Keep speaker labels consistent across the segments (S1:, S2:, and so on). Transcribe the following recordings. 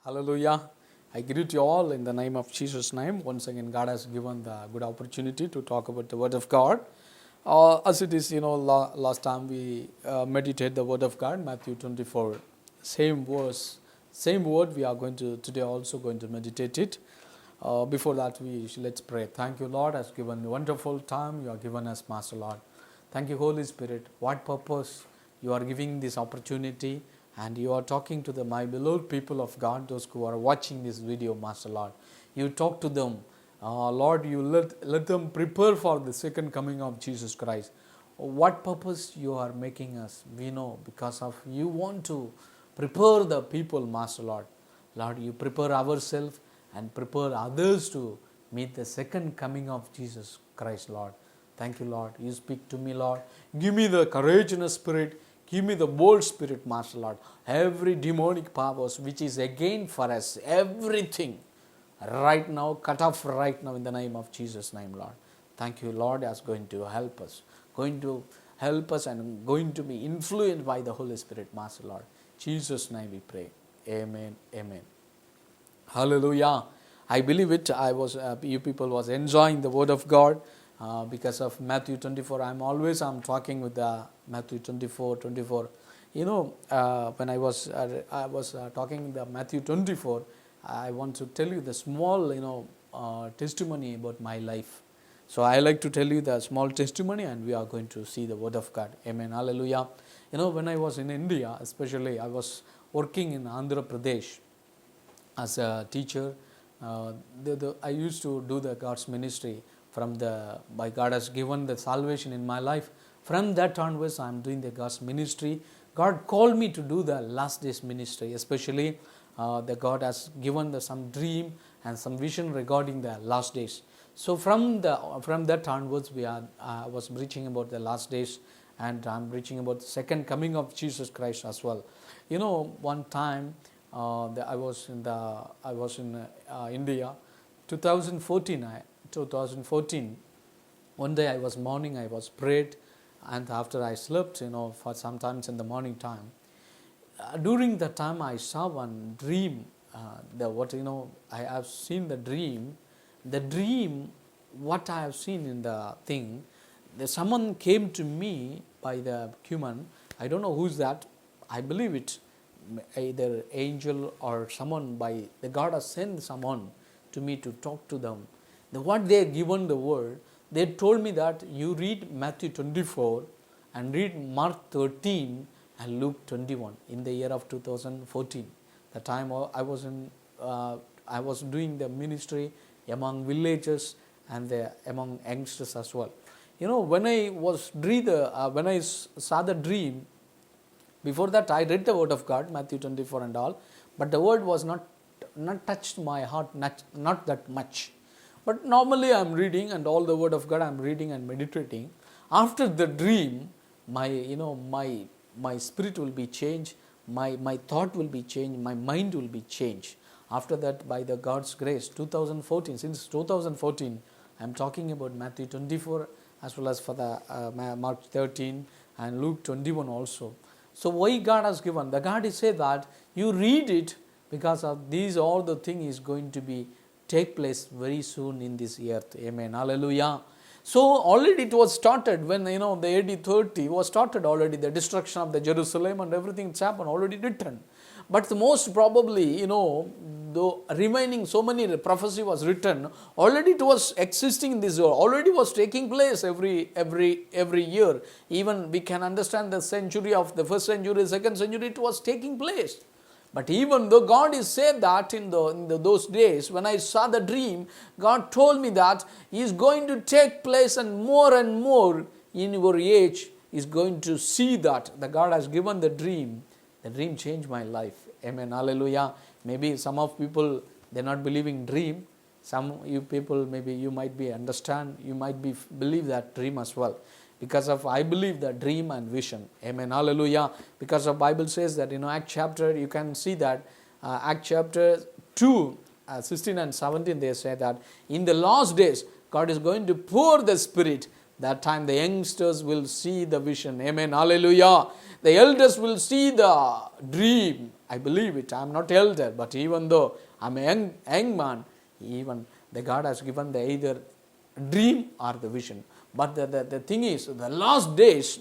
S1: Hallelujah. I greet you all in the name of Jesus' name. Once again, God has given the good opportunity to talk about the Word of God. As it is, last time we meditate the Word of God, Matthew 24. Same verse, same word, we are going to, today also going to meditate it. Before that, let's pray. Thank you, Lord, has given a wonderful time you are given us, Master Lord. Thank you, Holy Spirit. What purpose you are giving this opportunity, and you are talking to the my beloved people of God, those who are watching this video, Master Lord. You talk to them, Lord. You let them prepare for the second coming of Jesus Christ. What purpose you are making us? We know because of you want to prepare the people, Master Lord. Lord, you prepare ourselves and prepare others to meet the second coming of Jesus Christ, Lord. Thank you, Lord. You speak to me, Lord. Give me the courageous spirit. Give me the bold spirit, Master Lord. Every demonic powers which is again for us, everything right now, cut off right now in the name of Jesus' name, Lord. Thank you, Lord, as going to help us. Going to help us and going to be influenced by the Holy Spirit, Master Lord. Jesus' name we pray. Amen. Amen. Hallelujah. I believe it. You people was enjoying the Word of God because of Matthew 24. I'm talking with Matthew 24. When I was talking the Matthew 24, I want to tell you the small, testimony about my life. So I like to tell you the small testimony, and we are going to see the Word of God. Amen. Hallelujah. When I was in India, especially, I was working in Andhra Pradesh as a teacher. I used to do the God's ministry by God has given the salvation in my life. From that onwards, I am doing the God's ministry. God called me to do the last days ministry, especially the God has given some dream and some vision regarding the last days. So from that onwards, I was preaching about the last days, and I'm preaching about the second coming of Jesus Christ as well. One time I was in India, 2014. One day I was prayed, and after I slept, for sometimes in the morning time. During that time, I saw one dream. I have seen the dream. The dream, what I have seen in the thing, someone came to me by the human. I don't know who's that. I believe it, either angel or someone by the God has sent someone to me to talk to them. What they are given the word, they told me that you read Matthew 24 and read Mark 13 and Luke 21 in the year of 2014. The time I was doing the ministry among villages and among youngsters as well. When I saw the dream, before that I read the Word of God, Matthew 24 and all, but the word was not touched my heart, not that much. But normally I am reading, and all the Word of God I am reading and meditating. After the dream, my spirit will be changed, my thought will be changed, my mind will be changed. After that, by the God's grace, 2014, since 2014, I am talking about Matthew 24 as well as for the Mark 13 and Luke 21 also. So why God has given? The God is say that you read it because of these all the thing is going to be take place very soon in this earth. Amen. Hallelujah. So already it was started when the AD 30 was started already, the destruction of the Jerusalem and everything it's happened already written. But the most probably the remaining so many prophecy was written, already it was existing in this world, already was taking place every year. Even we can understand the century of the first century, second century, it was taking place. But even though God is said that in those days, when I saw the dream, God told me that He is going to take place and more in your age is going to see that. The God has given the dream. The dream changed my life. Amen. Hallelujah. Maybe some of people, they're not believing dream. Some you people, maybe you might be understand, you might be believe that dream as well. Because of, I believe that dream and vision. Amen. Hallelujah. Because the Bible says that, Act chapter, you can see that, Act chapter 2, 16 and 17, they say that in the last days, God is going to pour the Spirit. That time the youngsters will see the vision. Amen. Hallelujah. The elders will see the dream. I believe it. I am not elder, but even though I am a young man, even the God has given the either dream or the vision. But the thing is, the last days,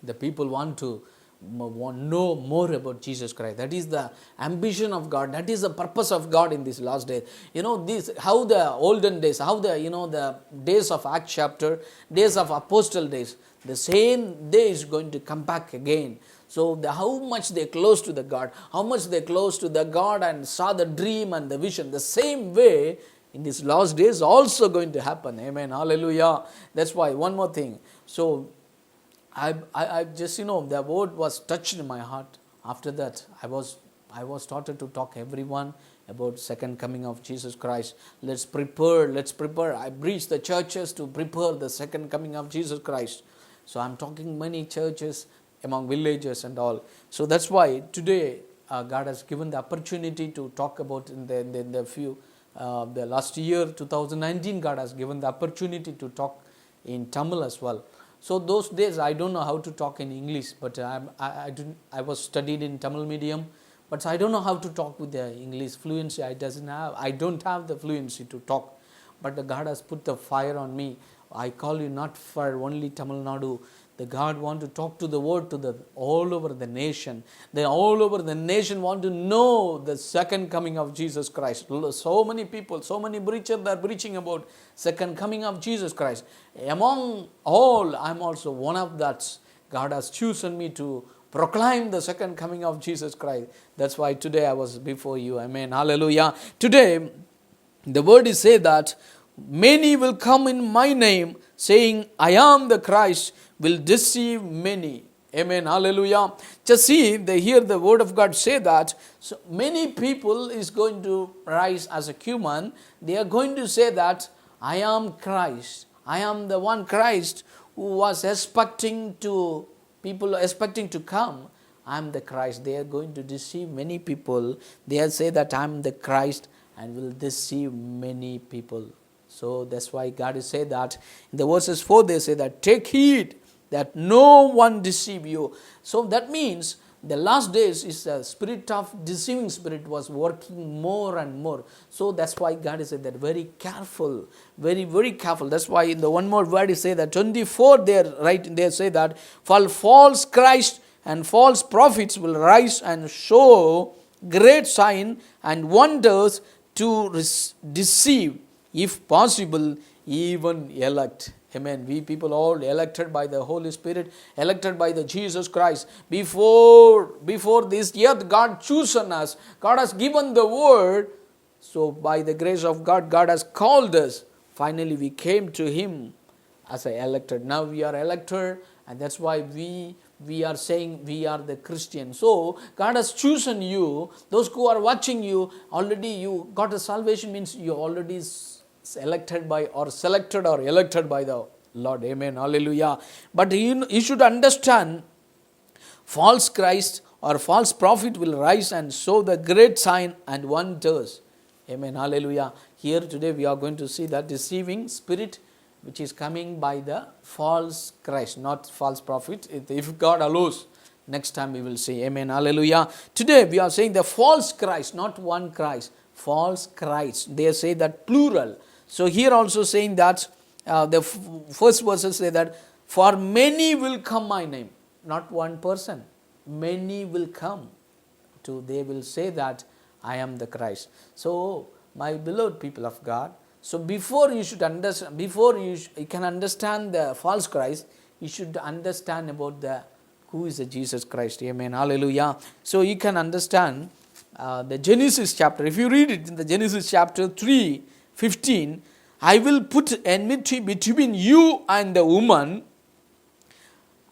S1: the people want to know more about Jesus Christ. That is the ambition of God. That is the purpose of God in these last days. This how the olden days, how the the days of Acts chapter, days of apostle days, the same day is going to come back again. So how much they close to the God, how much they close to the God and saw the dream and the vision, the same way in these last days also going to happen. Amen. Hallelujah. That's why one more thing. So I just the word was touched in my heart. After that, I was started to talk everyone about second coming of Jesus Christ. Let's prepare. I preach the churches to prepare the second coming of Jesus Christ. So I'm talking many churches among villages and all. So that's why today God has given the opportunity to talk about in the few the last year 2019. God has given the opportunity to talk in Tamil as well. So those days I don't know how to talk in English, but I was studied in Tamil medium, but I don't know how to talk with the English fluency. I don't have the fluency to talk, but the God has put the fire on me. I call you not for only Tamil Nadu. The God want to talk to the word to the all over the nation. They all over the nation want to know the second coming of Jesus Christ. So many people, so many preachers are preaching about second coming of Jesus Christ. Among all, I am also one of that. God has chosen me to proclaim the second coming of Jesus Christ. That's why today I was before you. Amen. Hallelujah. Today, the word is say that many will come in my name, saying, I am the Christ, will deceive many. Amen. Hallelujah. Just see, they hear the word of God say that. So many people is going to rise as a human. They are going to say that, I am Christ. I am the one Christ who was expecting to come. I am the Christ. They are going to deceive many people. They will say that I am the Christ and will deceive many people. So that's why God is saying that in the verses 4 they say that take heed that no one deceive you. So that means the last days is the spirit of deceiving spirit was working more and more. So that's why God is saying that very careful, very, very careful. That's why in the one more word is say that 24 they say that for false Christ and false prophets will rise and show great sign and wonders to deceive, if possible, even elect. Amen. We people all elected by the Holy Spirit, elected by the Jesus Christ. Before this earth, God chosen us. God has given the word. So by the grace of God, God has called us. Finally, we came to Him as a elected. Now we are elected, and that's why we are saying we are the Christian. So God has chosen you. Those who are watching you, already you got a salvation, means you already selected by or elected by the Lord. Amen. Hallelujah. But you should understand, false Christ or false prophet will rise and show the great sign and wonders. Amen. Hallelujah. Here today we are going to see that deceiving spirit which is coming by the false Christ, not false prophet. If God allows, next time we will see. Amen. Hallelujah. Today we are saying the false Christ, not one Christ. False Christ. They say that plural. So here also saying that the first verses say that for many will come my name, not one person. Many will come they will say that I am the Christ. So my beloved people of God, so before you should understand, before you can understand the false Christ, you should understand about who is the Jesus Christ. Amen. Hallelujah. So you can understand the Genesis chapter. If you read it in the Genesis chapter 3:15, I will put enmity between you and the woman,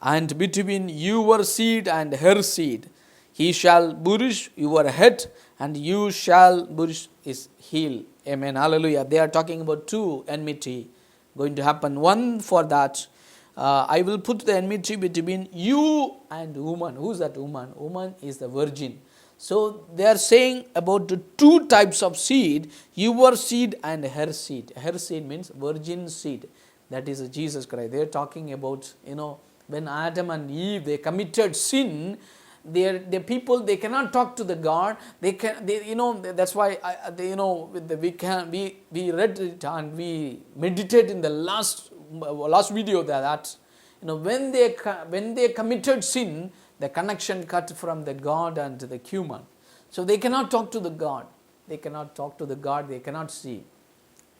S1: and between your seed and her seed. He shall bruise your head, and you shall bruise his heel. Amen. Hallelujah. They are talking about two enmity going to happen. One for that, I will put the enmity between you and woman. Who is that woman? Woman is the virgin. So they are saying about the two types of seed, your seed and her seed. Her seed means virgin seed. That is Jesus Christ. They are talking about, when Adam and Eve, they committed sin, the people, they cannot talk to the God. That's why we read it and we meditate in the last video that when they committed sin, the connection cut from the God and the human. So they cannot talk to the God. They cannot talk to the God. They cannot see.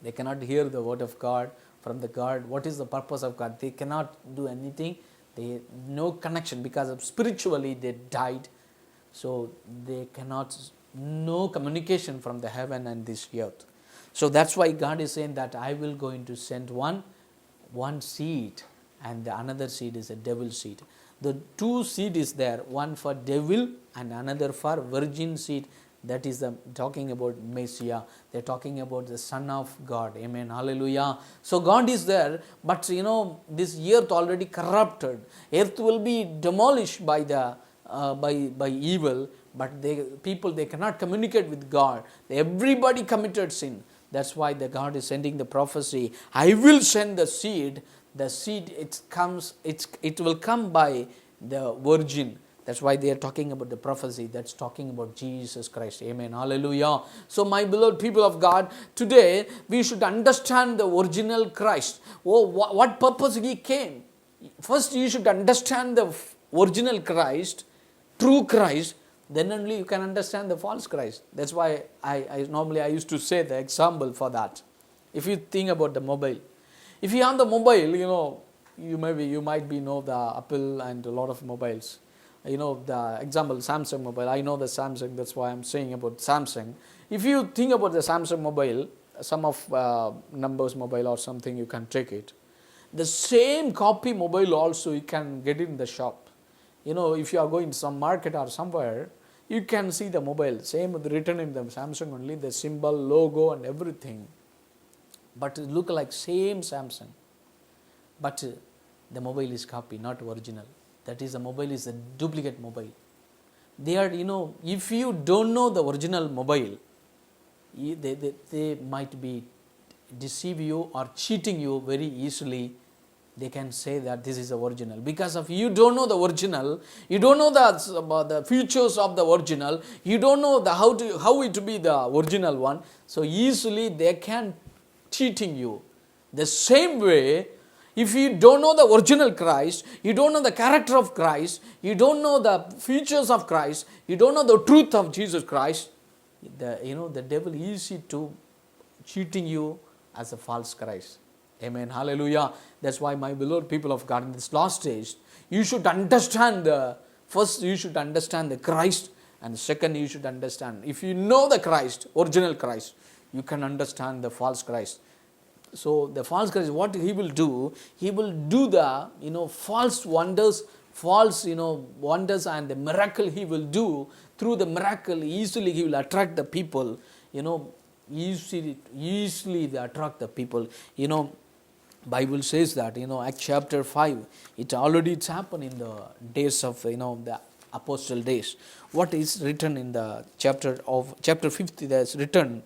S1: They cannot hear the word of God from the God. What is the purpose of God? They cannot do anything. They no connection because of spiritually they died. So they cannot, no communication from the heaven and this earth. So that's why God is saying that I will going to send one seed, and the another seed is a devil seed. The two seed is there, one for devil and another for virgin seed. That is talking about Messiah. They are talking about the Son of God. Amen. Hallelujah. So God is there, but this earth already corrupted. Earth will be demolished by the by evil, but they cannot communicate with God. Everybody committed sin. That's why the God is sending the prophecy. I will send the seed. The seed it will come by the virgin. That's why they are talking about the prophecy. That's talking about Jesus Christ. Amen. Hallelujah. So my beloved people of God, today we should understand the original Christ. What purpose he came. First you should understand the original Christ, true Christ. Then only you can understand the false Christ. That's why I normally used to say the example for that. If you think about the mobile. If you have the mobile, you might know the Apple and a lot of mobiles. The example Samsung mobile. I know the Samsung. That's why I'm saying about Samsung. If you think about the Samsung mobile, some of numbers mobile or something, you can take it. The same copy mobile also you can get in the shop. If you are going to some market or somewhere, you can see the mobile. Same written in the Samsung only, the symbol, logo and everything. But it look like same Samsung. But the mobile is copy, not original. That is, the mobile is a duplicate mobile. They are, if you don't know the original mobile, they might be deceive you or cheating you very easily. They can say that this is the original. Because of you don't know the original, you don't know the features of the original, you don't know how it to be the original one. So easily they can cheating you. The same way, if you don't know the original Christ, you don't know the character of Christ, you don't know the features of Christ, you don't know the truth of Jesus Christ, the devil is easy to cheating you as a false Christ. Amen. Hallelujah. That's why my beloved people of God, in this last stage, you should understand first you should understand the Christ, and second you should understand. If you know the Christ, original Christ, you can understand the false Christ. So the false Christ, what he will do the false wonders, wonders and the miracle he will do. Through the miracle, easily he will attract the people. Easily they attract the people. Bible says that, Acts chapter 5, it's happened in the days of, the apostle days. What is written in the chapter 50, there's written,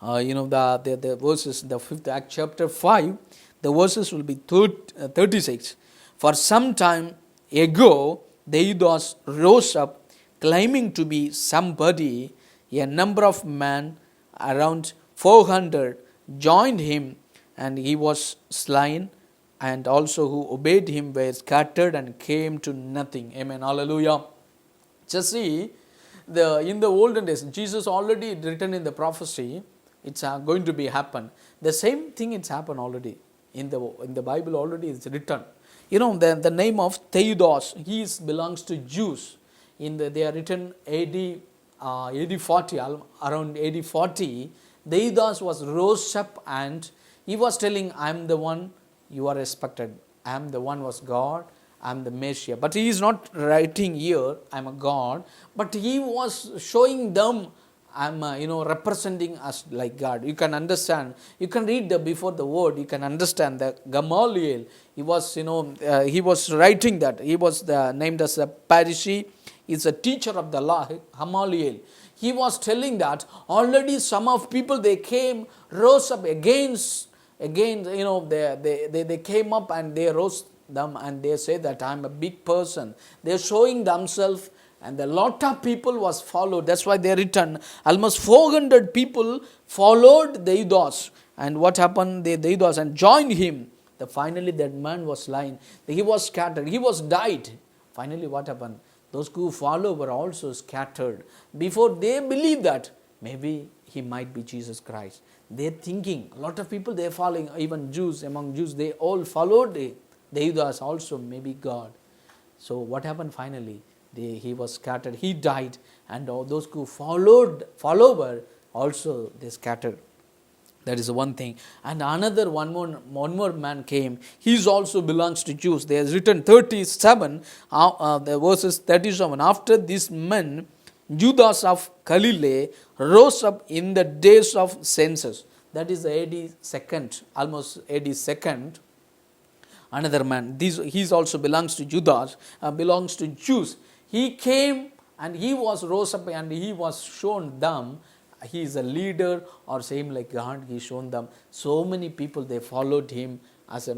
S1: the verses, the 5th Act chapter 5, the verses will be 36. For some time ago, Theudas rose up, claiming to be somebody. A number of men, around 400, joined him, and he was slain, and also who obeyed him were scattered and came to nothing. Amen. Hallelujah. Just see, in the olden days, Jesus already written in the prophecy, it's going to be happen. The same thing it's happened already. In the Bible already it's written. The name of Theudas, he belongs to Jews. They are written AD 40, around AD 40, Theudas was rose up and he was telling, I am the one you are respected. I am the one was God. I'm the Messiah. But he is not writing here, I'm a God, but he was showing them, I'm representing us like God. You can understand, you can read before the word, you can understand that Gamaliel, he was, he was writing that, he was named as a Pharisee, he's a teacher of the law, Gamaliel. He was telling that already some of people, they came, rose up against, they came up and they rose them and they say that I'm a big person. They're showing themselves, and a lot of people was followed. That's why they written almost 400 people followed Deidos. And what happened? Deidos and joined him. Finally that man was lying. He was scattered. He was died. Finally what happened? Those who followed were also scattered. Before they believed that maybe he might be Jesus Christ. They're thinking, a lot of people they're following, even Jews, among Jews, they all followed Deidos also, maybe God. So what happened finally? He was scattered, he died, and all those who follower also they scattered. That is one thing. And another one more man came. He also belongs to Jews. There is written 37, the verses 37. After this men, Judas of Galilee rose up in the days of census. That is the AD second, almost AD second. Another man, he also belongs to Judas, belongs to Jews. He came and he was rose up and he was shown them. He is a leader or same like God. He shown them. So many people they followed him as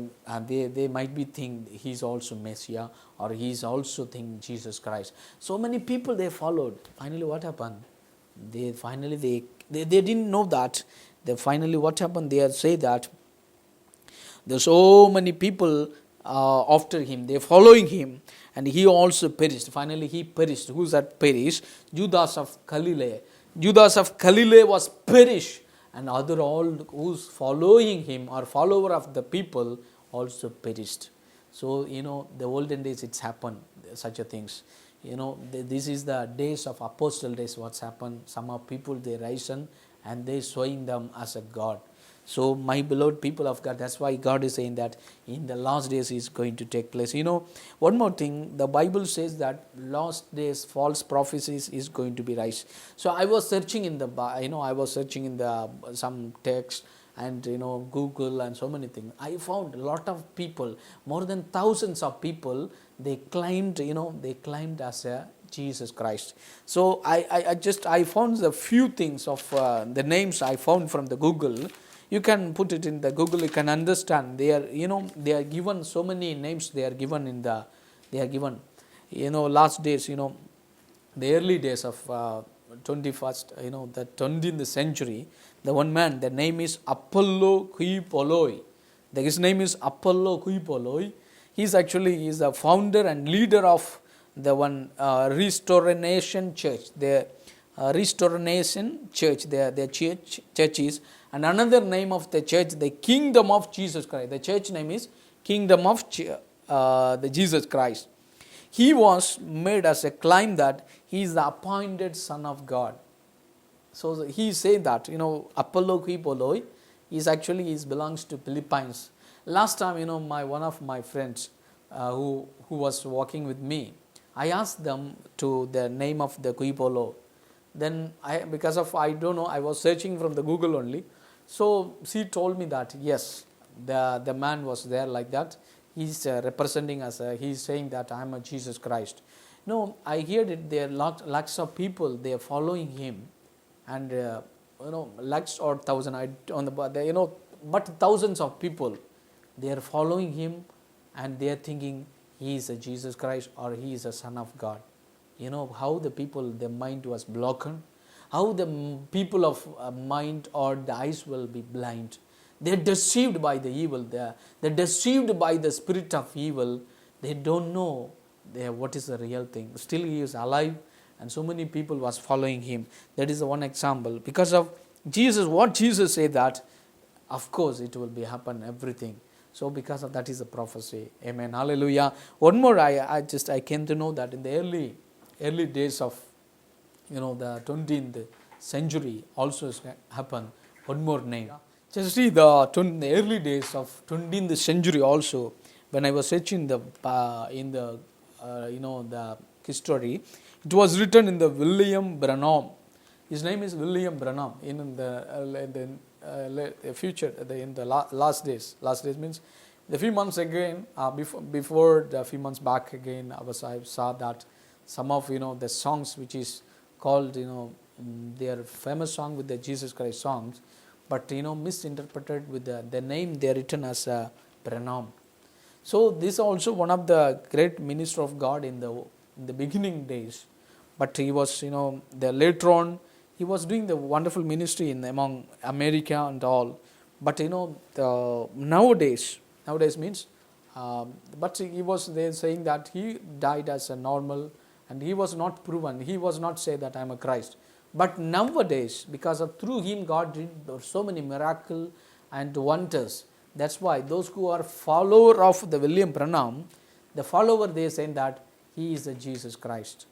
S1: they might be think he's also Messiah or he's also think Jesus Christ. So many people they followed. Finally, what happened? They didn't know that. Finally, what happened? They say that there's so many people after him, they're following him, and he also perished. Finally, he perished. Who's that perished? Judas of Galilee. Judas of Galilee was perished, and other all who's following him or follower of the people also perished. So, the olden days it's happened, such a things. This is the days of apostle days, what's happened. Some of people, they risen and they showing them as a God. So, my beloved people of God, that's why God is saying that in the last days is going to take place. One more thing, the Bible says that last days false prophecies is going to be raised. So, I was searching in some text and Google and so many things. I found a lot of people, more than thousands of people, they claimed as a Jesus Christ. So, I found a few things of the names I found from the Google. You can put it in the Google, you can understand. They are given so many names, last days, the early days of 21st, the 20th century, the one man, the name is Apollo Kuipoloi. His name is Apollo Kuipoloi. He is a founder and leader of the one Restoration Church. The Restoration Church, their church is. And another name of the church, the Kingdom of Jesus Christ. The church name is Kingdom of the Jesus Christ. He was made as a claim that he is the appointed Son of God. So he said that, Apollo Kuipoloi is belongs to Philippines. Last time, one of my friends who was walking with me, I asked them to the name of the Kuipolo. Then I don't know, I was searching from the Google only. So she told me that yes, the man was there like that. He's representing us. He's saying that I'm a Jesus Christ. I heard it. There are lots of people. They are following him, and lakhs or thousand. But thousands of people, they are following him, and they are thinking he is a Jesus Christ or he is a Son of God. How the people, their mind was blocked. How the people of mind or the eyes will be blind. They are deceived by the evil. They are deceived by the spirit of evil. They don't know what is the real thing. Still he is alive and so many people was following him. That is one example. Because of Jesus, what Jesus said that, of course it will be happen everything. So because of that is a prophecy. Amen. Hallelujah. One more, I came to know that in the early days of the 20th century also happened. One more name. Just see the early days of 20th century also, when I was searching the in the the history, it was written in the William Branham. His name is William Branham. In the future, in the last days. Last days means the few months again. Before the few months back again, I saw that some of the songs which is called they are famous song with the Jesus Christ songs, but misinterpreted with the name they are written as Branham. So this is also one of the great minister of God in the beginning days, but he was the later on he was doing the wonderful ministry in among America and all, but the nowadays means but he was there saying that he died as a normal, and he was not proven, he was not say that I am a Christ. But nowadays, because of through him God did so many miracles and wonders. That's why those who are follower of the William Branham, the follower, they are saying that he is the Jesus Christ.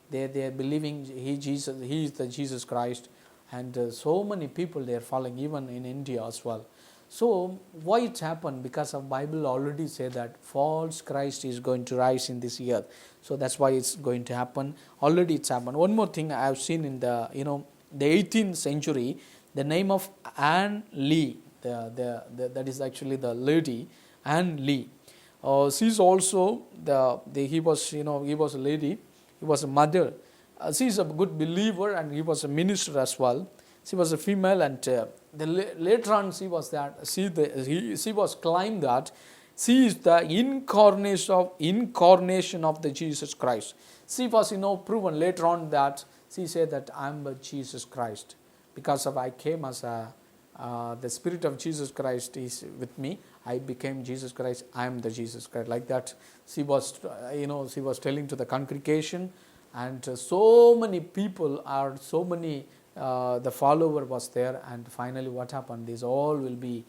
S1: They are believing he is the Jesus Christ, and so many people they are following, even in India as well. So why it happened? Because of Bible already say that false Christ is going to rise in this year. So that's why it's going to happen. Already it's happened. One more thing I have seen in the the 18th century, the name of Anne Lee, that is actually the lady Anne Lee. She's also he was a lady, he was a mother. She is a good believer, and he was a minister as well. She was a female, and later on she was that she was claimed that she is the incarnation of the Jesus Christ. She was proven later on that she said that I am the Jesus Christ, because of I came as the Spirit of Jesus Christ is with me. I became Jesus Christ. I am the Jesus Christ. Like that, she was she was telling to the congregation, and so many people are so many. The follower was there, and finally what happened? These all will be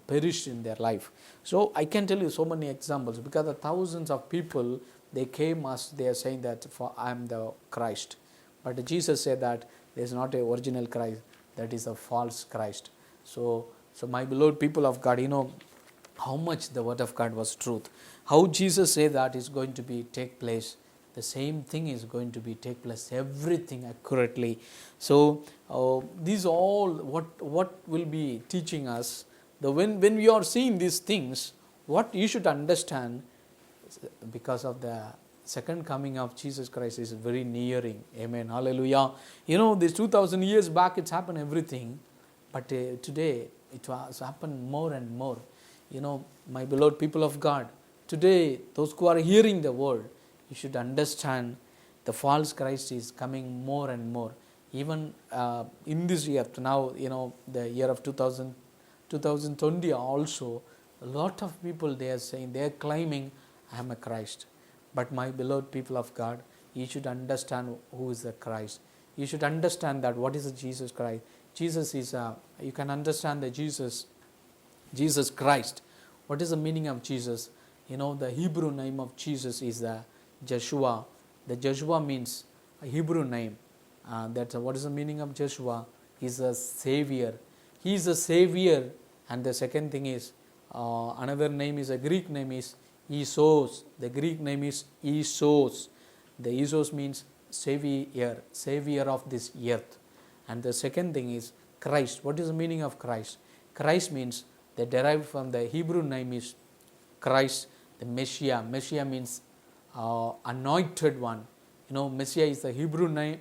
S1: perished in their life. So I can tell you so many examples, because the thousands of people they came as they are saying that for I am the Christ, but Jesus said that there is not a original Christ, that is a false Christ. So my beloved people of God, how much the word of God was truth, how Jesus said that is going to be take place. The same thing is going to be take place, everything accurately. So these all what will be teaching us. When we are seeing these things, what you should understand, because of the second coming of Jesus Christ is very nearing. Amen. Hallelujah. This 2000 years back it's happened everything, but today it has happened more and more. My beloved people of God, today those who are hearing the word, you should understand the false Christ is coming more and more. Even in this year, now, the year of 2020 also, a lot of people they are saying, they are claiming, I am a Christ. But my beloved people of God, you should understand who is the Christ. You should understand that what is the Jesus Christ. Jesus is, you can understand the Jesus Christ. What is the meaning of Jesus? The Hebrew name of Jesus is the Joshua. The Joshua means a Hebrew name. What is the meaning of Joshua? He is a savior. He is a savior. And the second thing is, another name is a Greek name is Isos. The Greek name is Isos. The Isos means savior of this earth. And the second thing is Christ. What is the meaning of Christ? Christ means they derived from the Hebrew name is Christ, the Messiah. Messiah means anointed one. Messiah is the Hebrew name,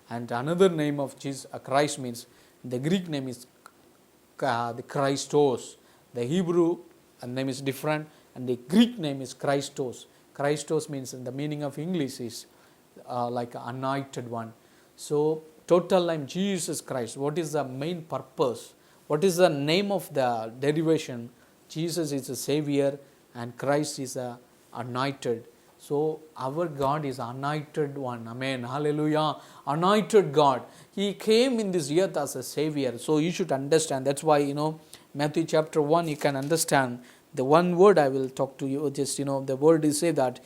S1: and another name of Jesus, Christ means the Greek name is the Christos. The Hebrew name is different, and the Greek name is Christos. Christos means in the meaning of English is like anointed one. So total name Jesus Christ. What is the main purpose? What is the name of the derivation? Jesus is a savior, and Christ is a anointed. So our God is anointed one. Amen. Hallelujah. Anointed God. He came in this earth as a savior. So you should understand. That's why, Matthew chapter 1, you can understand the one word I will talk to you. Just, the word is say that,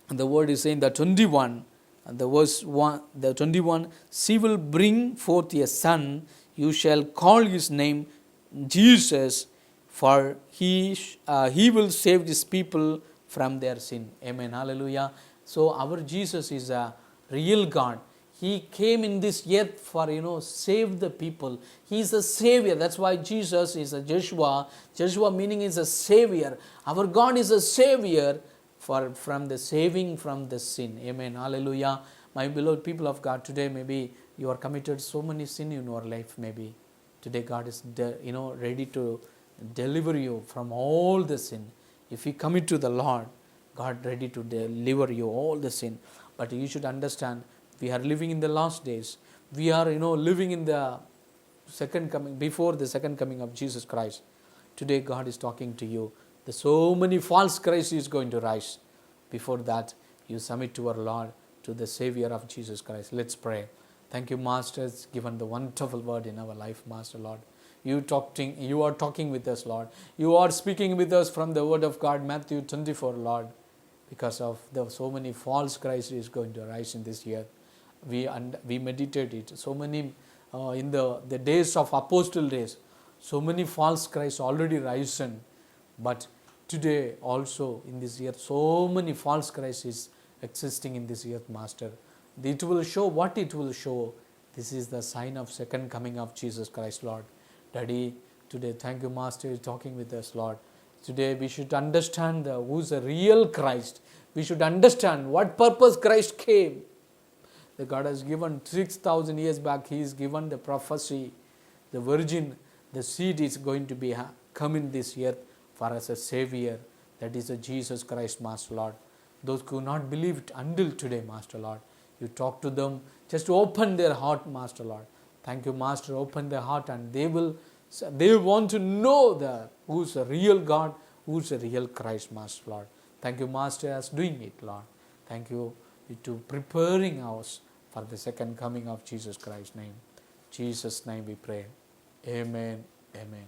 S1: the word is saying that 21, the verse 1, the 21, she will bring forth a son, you shall call his name Jesus, for he will save his people from their sin. Amen. Hallelujah. So our Jesus is a real God. He came in this earth for, save the people. He is a savior. That's why Jesus is a Joshua. Joshua meaning is a savior. Our God is a savior from the saving from the sin. Amen. Hallelujah. My beloved people of God, today maybe you are committed so many sin in your life. Maybe today God is ready to deliver you from all the sin. If you commit to the Lord, God ready to deliver you all the sin. But you should understand, we are living in the last days. We are living in the second coming, before the second coming of Jesus Christ. Today God is talking to you. There's so many false Christ is going to rise. Before that, you submit to our Lord, to the Savior of Jesus Christ. Let's pray. Thank you, Master, has given the wonderful word in our life, Master Lord. You are talking with us, Lord. You are speaking with us from the word of God, Matthew 24, Lord. Because of so many false Christ is going to rise in this year. We meditate it. So many in the days of apostle days, so many false Christ already risen. But today also in this year, so many false Christ is existing in this earth, Master. It will show what it will show. This is the sign of second coming of Jesus Christ, Lord. Daddy, today, thank you, Master, is talking with us, Lord. Today we should understand who's the real Christ. We should understand what purpose Christ came. The God has given 6,000 years back, He has given the prophecy. The virgin, the seed is going to be come in this earth for us a Savior. That is a Jesus Christ, Master Lord. Those who not believed until today, Master Lord, you talk to them, just open their heart, Master Lord. Thank you, Master. Open their heart and they want to know who's a real God, who's a real Christ, Master Lord. Thank you, Master, as doing it, Lord. Thank you to preparing us for the second coming of Jesus Christ's name. Jesus' name we pray. Amen. Amen.